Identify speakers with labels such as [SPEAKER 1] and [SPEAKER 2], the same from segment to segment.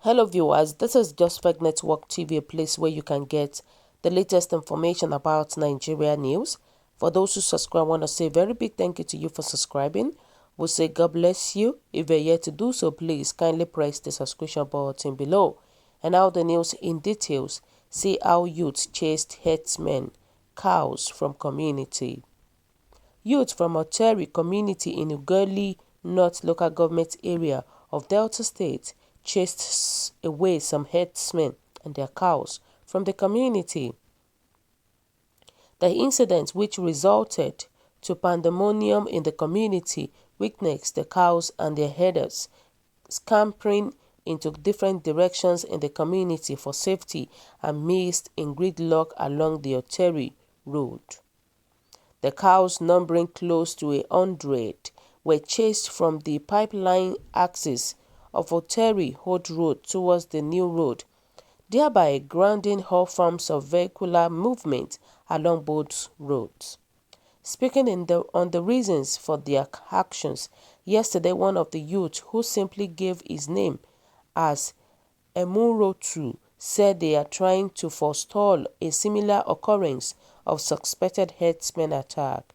[SPEAKER 1] Hello viewers, this is CØMMÜN1TY TV, a place where you can get the latest information about Nigeria news. For those who subscribe, I want to say a very big thank you to you for subscribing. We'll say God bless you. If you're yet to do so, please kindly press the subscription button below. And now the news in details. See how youths chased herdsmen, cows from community. Youth from CØMMÜN1TY community in Ughelli North local government area of Delta State chased away some herdsmen and their cows from the community. The incident, which resulted to pandemonium in the community, witnessed the cows and their herders scampering into different directions in the community for safety and missed in gridlock along the CØMMÜN1TY road. The cows, numbering close to 100, were chased from the pipeline axis of CØMMÜN1TY Old Road towards the new road, thereby grounding all forms of vehicular movement along both roads. Speaking on the reasons for their actions, yesterday one of the youths, who simply gave his name as CØMMÜN1TY, said they are trying to forestall a similar occurrence of suspected herdsmen attack.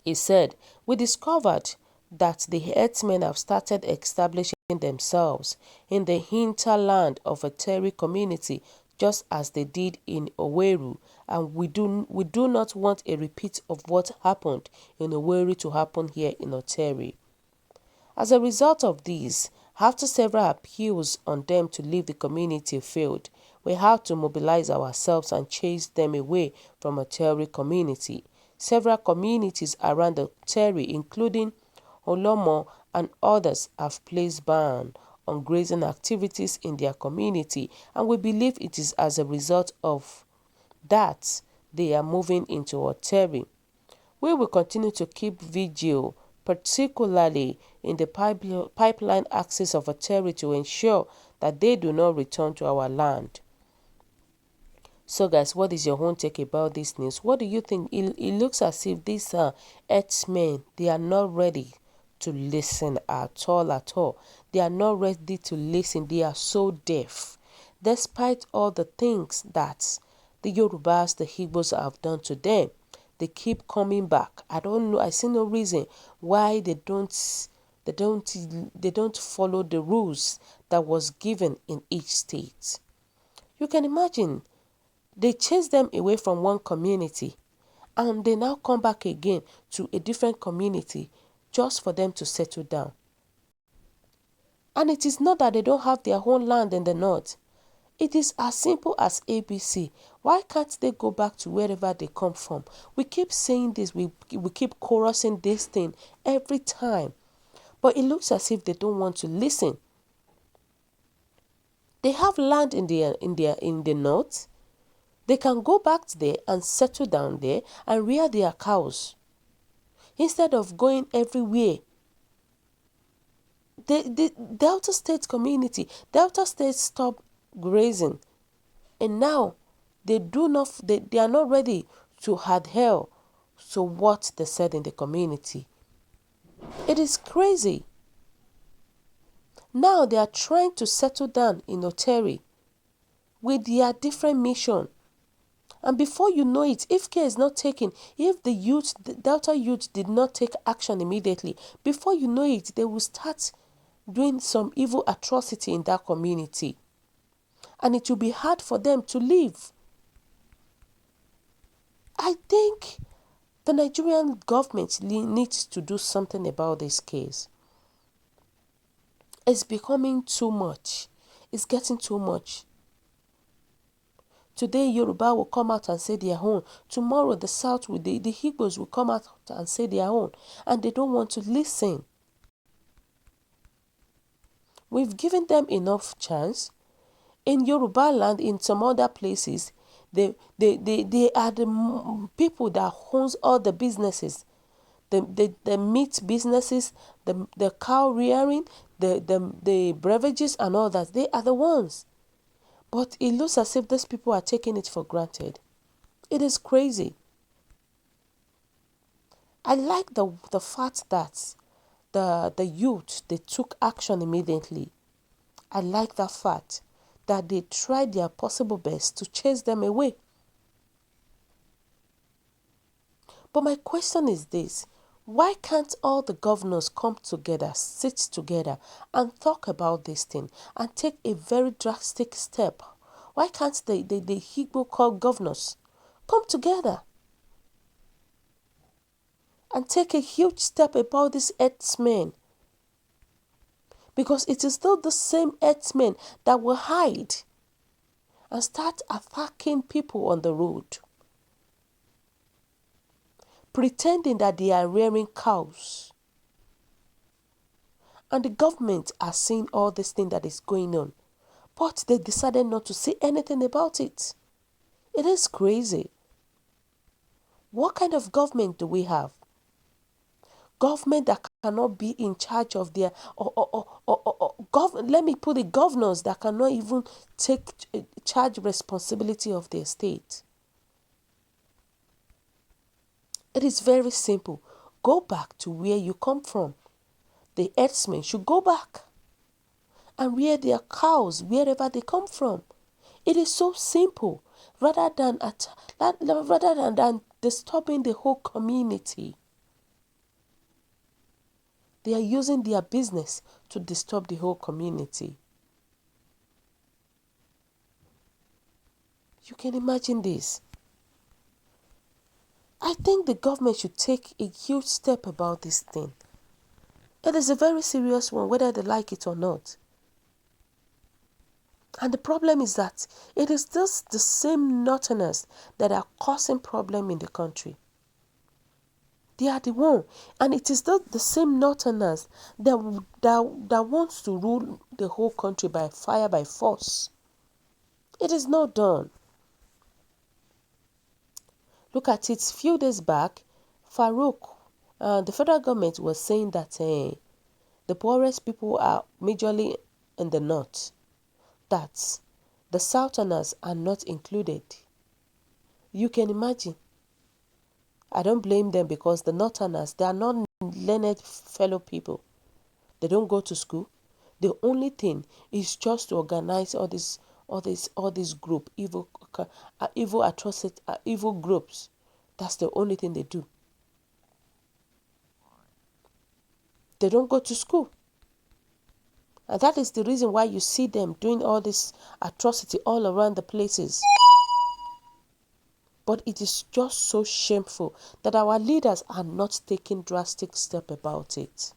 [SPEAKER 1] He said, "We discovered that the herdsmen have started establishing themselves in the hinterland of a CØMMÜN1TY community just as they did in Owerri, and we do not want a repeat of what happened in Owerri to happen here in CØMMÜN1TY. As a result of this, after several appeals on them to leave the community failed, we had to mobilize ourselves and chase them away from CØMMÜN1TY community. Several communities around the CØMMÜN1TY, including Olomo and others, have placed ban on grazing activities in their community, and we believe it is as a result of that they are moving into CØMMÜN1TY. We will continue to keep vigil, particularly in the pipeline axis of CØMMÜN1TY, to ensure that they do not return to our land." So guys, what is your own take about this news? What do you think? It looks as if these herdsmen, they are not ready to listen at all. They are not ready to listen. They are so deaf. Despite all the things that the Yorubas, the Igbos have done to them, they keep coming back. I don't know. I see no reason why they don't follow the rules that was given in each state. You can imagine, they chase them away from one community and they now come back again to a different community just for them to settle down. And it is not that they don't have their own land in the north. It is as simple as ABC. Why can't they go back to wherever they come from? We keep saying this, we keep chorusing this thing every time. But it looks as if they don't want to listen. They have land in the north. They can go back there and settle down there and rear their cows instead of going everywhere. The Delta State community, Delta State stopped grazing, and now they are not ready to adhere to what they said in the community. It is crazy. Now they are trying to settle down in CØMMÜN1TY with their different mission. And before you know it, if care is not taken, if the Delta youth did not take action immediately, before you know it, they will start doing some evil atrocity in that community. And it will be hard for them to live. I think the Nigerian government needs to do something about this case. It's becoming too much. It's getting too much. Today, Yoruba will come out and say their own. Tomorrow, the South, the Igbos will come out and say their own. And they don't want to listen. We've given them enough chance. In Yoruba land, in some other places, They are the people that owns all the businesses, the meat businesses, the cow rearing, the beverages and all that. They are the ones. But it looks as if these people are taking it for granted. It is crazy. I like the fact that the youth, they took action immediately. I like that fact that they tried their possible best to chase them away. But my question is this: why can't all the governors come together, sit together and talk about this thing and take a very drastic step? Why can't the Igbo called governors come together and take a huge step about these herdsmen? Because it is still the same herdsmen that will hide and start attacking people on the road, pretending that they are rearing cows. And the government are seeing all this thing that is going on, but they decided not to say anything about it. It is crazy. What kind of government do we have? Government that cannot be in charge of their, let me put it, governors that cannot even take charge responsibility of their state. It is very simple. Go back to where you come from. The herdsmen should go back and rear their cows wherever they come from. It is so simple. Rather than disturbing the whole community, they are using their business to disturb the whole community. You can imagine this. I think the government should take a huge step about this thing. It is a very serious one, whether they like it or not. And the problem is that it is just the same northerners that are causing problem in the country. They are the one. And it is not the same northerners that wants to rule the whole country by fire, by force. It is not done. Look at it. A few days back, Farouk, the federal government was saying that the poorest people are majorly in the north, that the southerners are not included. You can imagine. I don't blame them, because the northerners, they are not learned fellow people. They don't go to school. The only thing is just to organize all these group, evil atrocity, evil groups. That's the only thing they do. They don't go to school. And that is the reason why you see them doing all this atrocity all around the places. But it is just so shameful that our leaders are not taking drastic steps about it.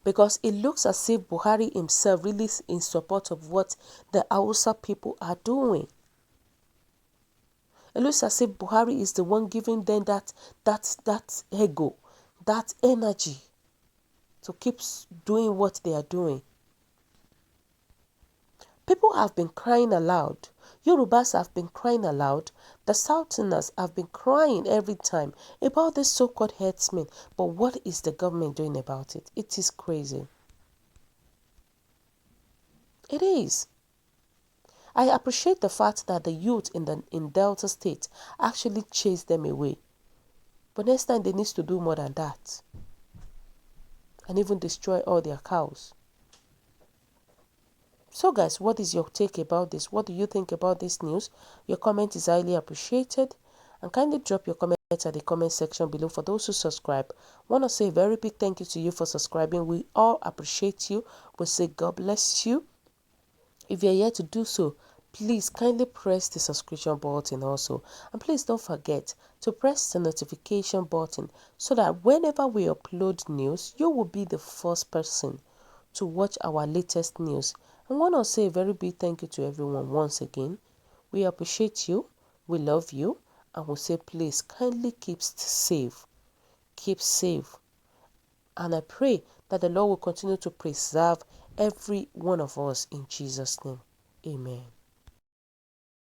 [SPEAKER 1] Because it looks as if Buhari himself really is in support of what the Hausa people are doing. It looks as if Buhari is the one giving them that ego, that energy to keep doing what they are doing. People have been crying aloud. Yorubas have been crying aloud. The Southerners have been crying every time about this so-called herdsmen. But what is the government doing about it? It is crazy. It is. I appreciate the fact that the youth in Delta State actually chased them away. But next time they need to do more than that. And even destroy all their cows. So guys, what is your take about this? What do you think about this news? Your comment is highly appreciated. And kindly drop your comments at the comment section below. For those who subscribe, I want to say a very big thank you to you for subscribing. We all appreciate you. We say God bless you. If you're yet to do so, please kindly press the subscription button also. And please don't forget to press the notification button so that whenever we upload news, you will be the first person to watch our latest news. I want to say a very big thank you to everyone once again. We appreciate you, we love you, and we say please kindly keep safe. Keep safe. And I pray that the Lord will continue to preserve every one of us in Jesus' name. Amen.